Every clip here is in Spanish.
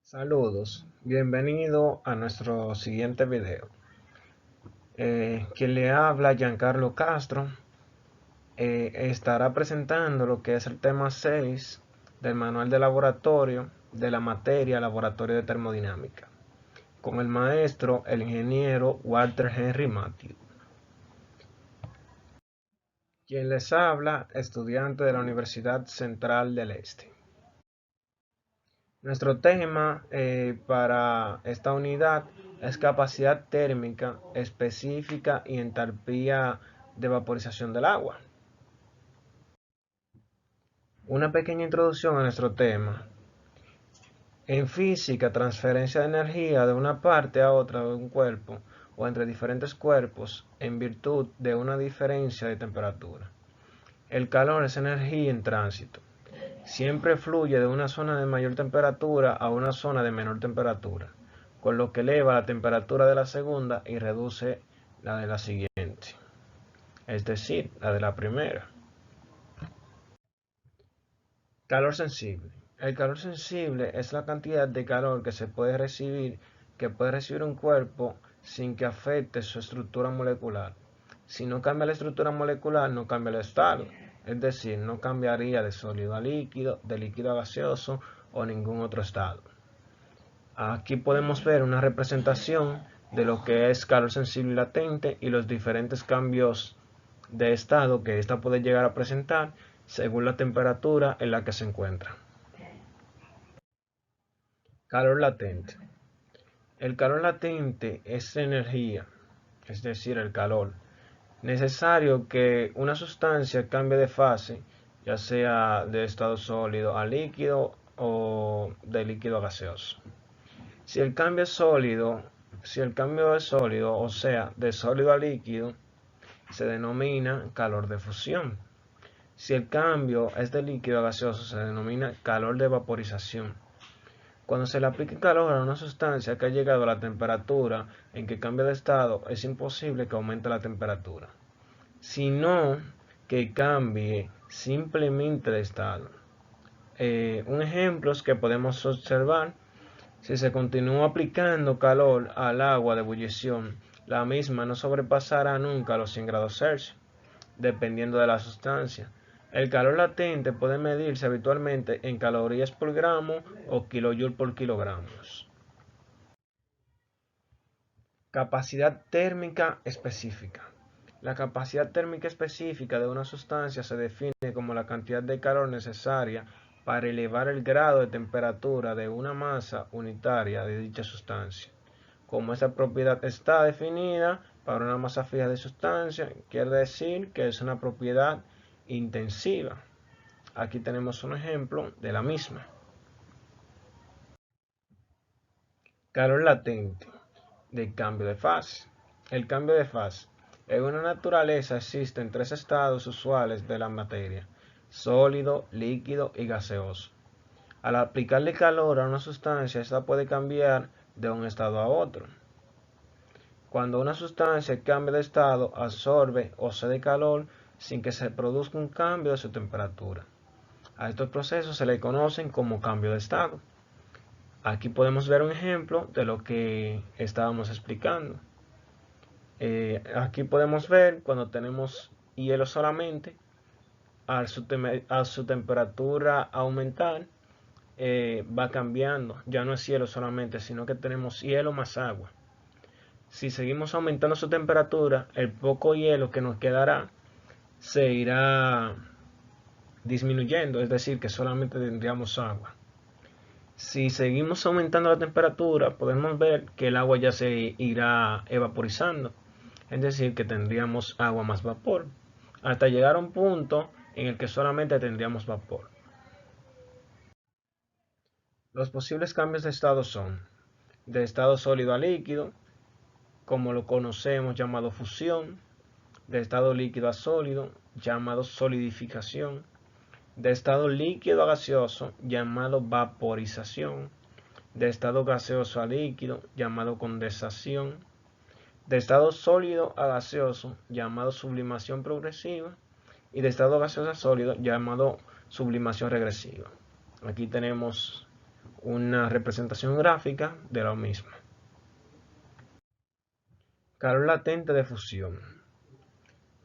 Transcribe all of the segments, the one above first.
Saludos, bienvenido a nuestro siguiente video. Quien le habla, Giancarlo Castro, estará presentando lo que es el tema 6 del manual de laboratorio de la materia Laboratorio de Termodinámica, con el maestro, el ingeniero Walter Henry Matthew. Quien les habla, estudiante de la Universidad Central del Este. Nuestro tema para esta unidad es capacidad térmica específica y entalpía de vaporización del agua. Una pequeña introducción a nuestro tema. En física, transferencia de energía de una parte a otra de un cuerpo o entre diferentes cuerpos en virtud de una diferencia de temperatura. El calor es energía en tránsito. Siempre fluye de una zona de mayor temperatura a una zona de menor temperatura, con lo que eleva la temperatura de la segunda y reduce la de la siguiente, es decir, la de la primera. Calor sensible. El calor sensible es la cantidad de calor que puede recibir un cuerpo sin que afecte su estructura molecular. Si no cambia la estructura molecular, no cambia el estado. Es decir, no cambiaría de sólido a líquido, de líquido a gaseoso o ningún otro estado. Aquí podemos ver una representación de lo que es calor sensible y latente y los diferentes cambios de estado que ésta puede llegar a presentar según la temperatura en la que se encuentra. Calor latente. El calor latente es energía, es decir, el calor necesario que una sustancia cambie de fase, ya sea de estado sólido a líquido o de líquido a gaseoso. Si el cambio es sólido, o sea, de sólido a líquido, se denomina calor de fusión. Si el cambio es de líquido a gaseoso, se denomina calor de vaporización. Cuando se le aplique calor a una sustancia que ha llegado a la temperatura en que cambia de estado, es imposible que aumente la temperatura, sino que cambie simplemente de estado. Un ejemplo es que podemos observar: si se continúa aplicando calor al agua de ebullición, la misma no sobrepasará nunca los 100 grados Celsius, dependiendo de la sustancia. El calor latente puede medirse habitualmente en calorías por gramo o kilojoule por kilogramos. Capacidad térmica específica. La capacidad térmica específica de una sustancia se define como la cantidad de calor necesaria para elevar el grado de temperatura de una masa unitaria de dicha sustancia. Como esa propiedad está definida para una masa fija de sustancia, quiere decir que es una propiedad intensiva. Aquí tenemos un ejemplo de la misma. Calor latente de cambio de fase. El cambio de fase. En una naturaleza existen tres estados usuales de la materia: sólido, líquido y gaseoso. Al aplicarle calor a una sustancia, esta puede cambiar de un estado a otro. Cuando una sustancia cambia de estado, absorbe o cede calor sin que se produzca un cambio de su temperatura. A estos procesos se le conocen como cambio de estado. Aquí podemos ver un ejemplo de lo que estábamos explicando. Aquí podemos ver cuando tenemos hielo solamente, a su temperatura aumentar, va cambiando. Ya no es hielo solamente, sino que tenemos hielo más agua. Si seguimos aumentando su temperatura, el poco hielo que nos quedará se irá disminuyendo, es decir, que solamente tendríamos agua. Si seguimos aumentando la temperatura, podemos ver que el agua ya se irá evaporizando, es decir, que tendríamos agua más vapor, hasta llegar a un punto en el que solamente tendríamos vapor. Los posibles cambios de estado son: de estado sólido a líquido, como lo conocemos, llamado fusión; de estado líquido a sólido, llamado solidificación; de estado líquido a gaseoso, llamado vaporización; de estado gaseoso a líquido, llamado condensación; de estado sólido a gaseoso, llamado sublimación progresiva; y de estado gaseoso a sólido, llamado sublimación regresiva. Aquí tenemos una representación gráfica de lo mismo. Calor latente de fusión.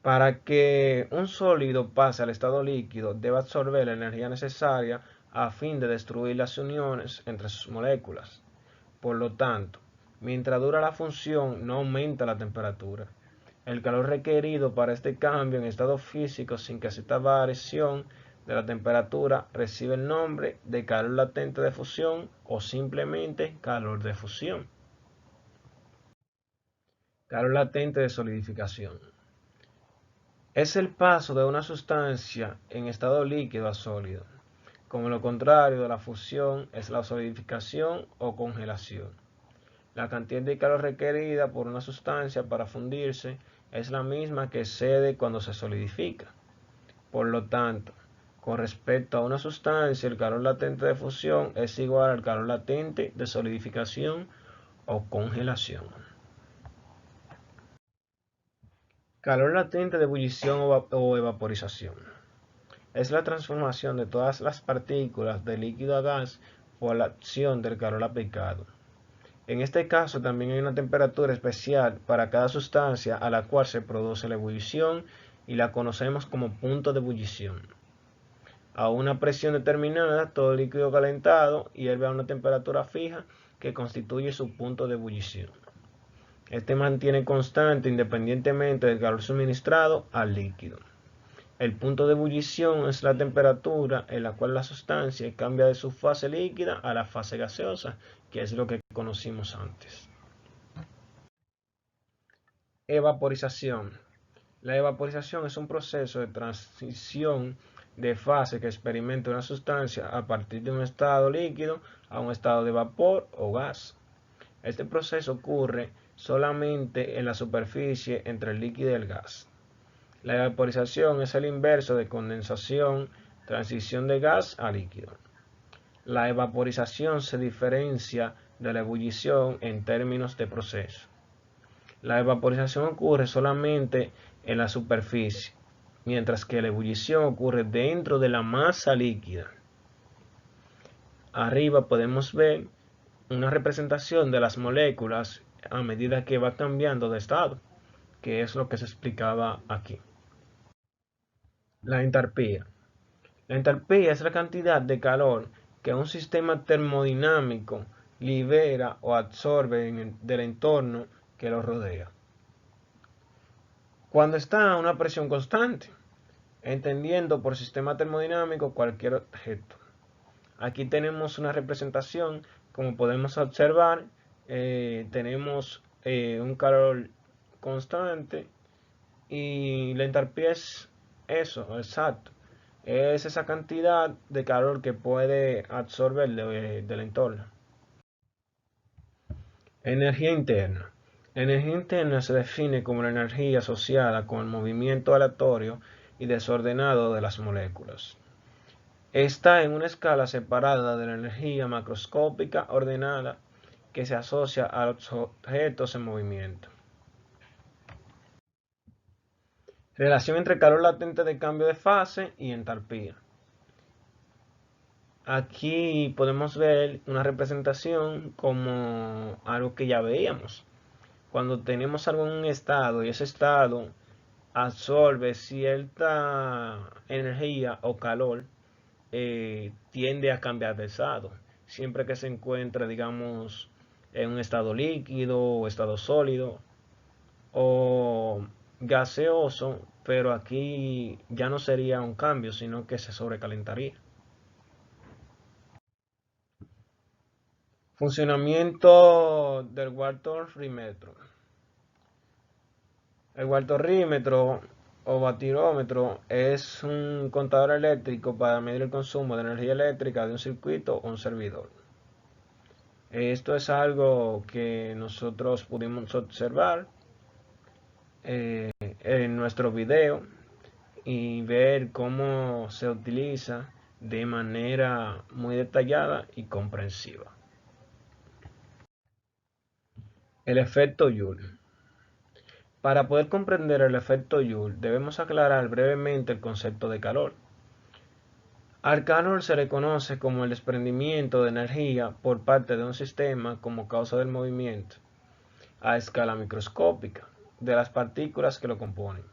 Para que un sólido pase al estado líquido, debe absorber la energía necesaria a fin de destruir las uniones entre sus moléculas. Por lo tanto, mientras dura la función, no aumenta la temperatura. El calor requerido para este cambio en estado físico sin que exista variación de la temperatura recibe el nombre de calor latente de fusión o simplemente calor de fusión. Calor latente de solidificación. Es el paso de una sustancia en estado líquido a sólido. Como lo contrario de la fusión es la solidificación o congelación. La cantidad de calor requerida por una sustancia para fundirse es la misma que excede cuando se solidifica. Por lo tanto, con respecto a una sustancia, el calor latente de fusión es igual al calor latente de solidificación o congelación. Calor latente de ebullición o evaporización. Es la transformación de todas las partículas de líquido a gas por la acción del calor aplicado. En este caso también hay una temperatura especial para cada sustancia a la cual se produce la ebullición y la conocemos como punto de ebullición. A una presión determinada, todo líquido calentado hierve a una temperatura fija que constituye su punto de ebullición. Este mantiene constante independientemente del calor suministrado al líquido. El punto de ebullición es la temperatura en la cual la sustancia cambia de su fase líquida a la fase gaseosa, que es lo que conocimos antes. Evaporización. La evaporización es un proceso de transición de fase que experimenta una sustancia a partir de un estado líquido a un estado de vapor o gas. Este proceso ocurre solamente en la superficie entre el líquido y el gas. La evaporización es el inverso de condensación, transición de gas a líquido. La evaporización se diferencia de la ebullición en términos de proceso. La evaporización ocurre solamente en la superficie, mientras que la ebullición ocurre dentro de la masa líquida. Arriba podemos ver una representación de las moléculas a medida que va cambiando de estado, que es lo que se explicaba aquí. La entalpía. La entalpía es la cantidad de calor que un sistema termodinámico libera o absorbe del entorno que lo rodea. Cuando está a una presión constante, entendiendo por sistema termodinámico cualquier objeto. Aquí tenemos una representación, como podemos observar, tenemos un calor constante y la entalpía es eso, exacto. Es esa cantidad de calor que puede absorber del entorno. Energía interna. La energía interna se define como la energía asociada con el movimiento aleatorio y desordenado de las moléculas. Está en una escala separada de la energía macroscópica ordenada que se asocia a los objetos en movimiento. Relación entre calor latente de cambio de fase y entalpía. Aquí podemos ver una representación como algo que ya veíamos. Cuando tenemos algo en un estado y ese estado absorbe cierta energía o calor, tiende a cambiar de estado. Siempre que se encuentre, digamos, en un estado líquido o estado sólido o gaseoso, pero aquí ya no sería un cambio, sino que se sobrecalentaría. Funcionamiento del Walton-Rimetro. El Walton-Rimetro o batirómetro es un contador eléctrico para medir el consumo de energía eléctrica de un circuito o un servidor. Esto es algo que nosotros pudimos observar en nuestro video y ver cómo se utiliza de manera muy detallada y comprensiva. El efecto Joule. Para poder comprender el efecto Joule, debemos aclarar brevemente el concepto de calor. Al calor se le conoce como el desprendimiento de energía por parte de un sistema como causa del movimiento a escala microscópica de las partículas que lo componen.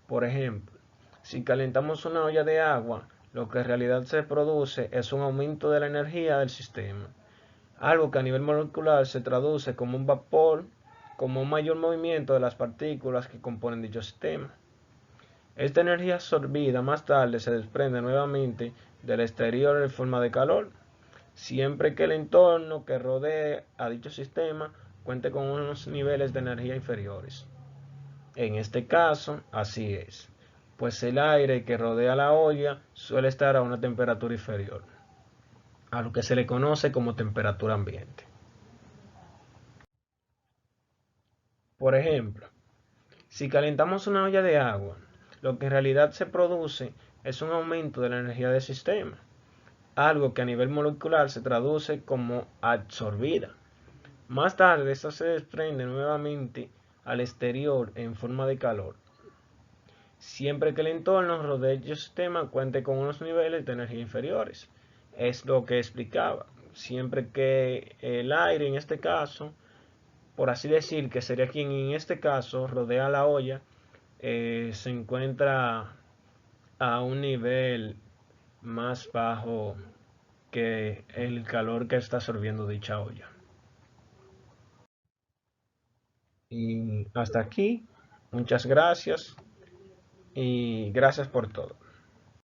Por ejemplo, si calentamos una olla de agua, lo que en realidad se produce es un aumento de la energía del sistema, algo que a nivel molecular se traduce como un vapor, como un mayor movimiento de las partículas que componen dicho sistema. Esta energía absorbida más tarde se desprende nuevamente del exterior en forma de calor, siempre que el entorno que rodee a dicho sistema cuente con unos niveles de energía inferiores. En este caso, así es, pues el aire que rodea la olla suele estar a una temperatura inferior, a lo que se le conoce como temperatura ambiente. Por ejemplo, si calentamos una olla de agua, lo que en realidad se produce es un aumento de la energía del sistema, algo que a nivel molecular se traduce como absorbida. Más tarde, esta se desprende nuevamente al exterior en forma de calor, siempre que el entorno rodea el sistema cuente con unos niveles de energía inferiores. Es lo que explicaba. Siempre que el aire, en este caso, por así decir, que sería quien en este caso rodea la olla, se encuentra a un nivel más bajo que el calor que está absorbiendo dicha olla. Y hasta aquí, muchas gracias y gracias por todo.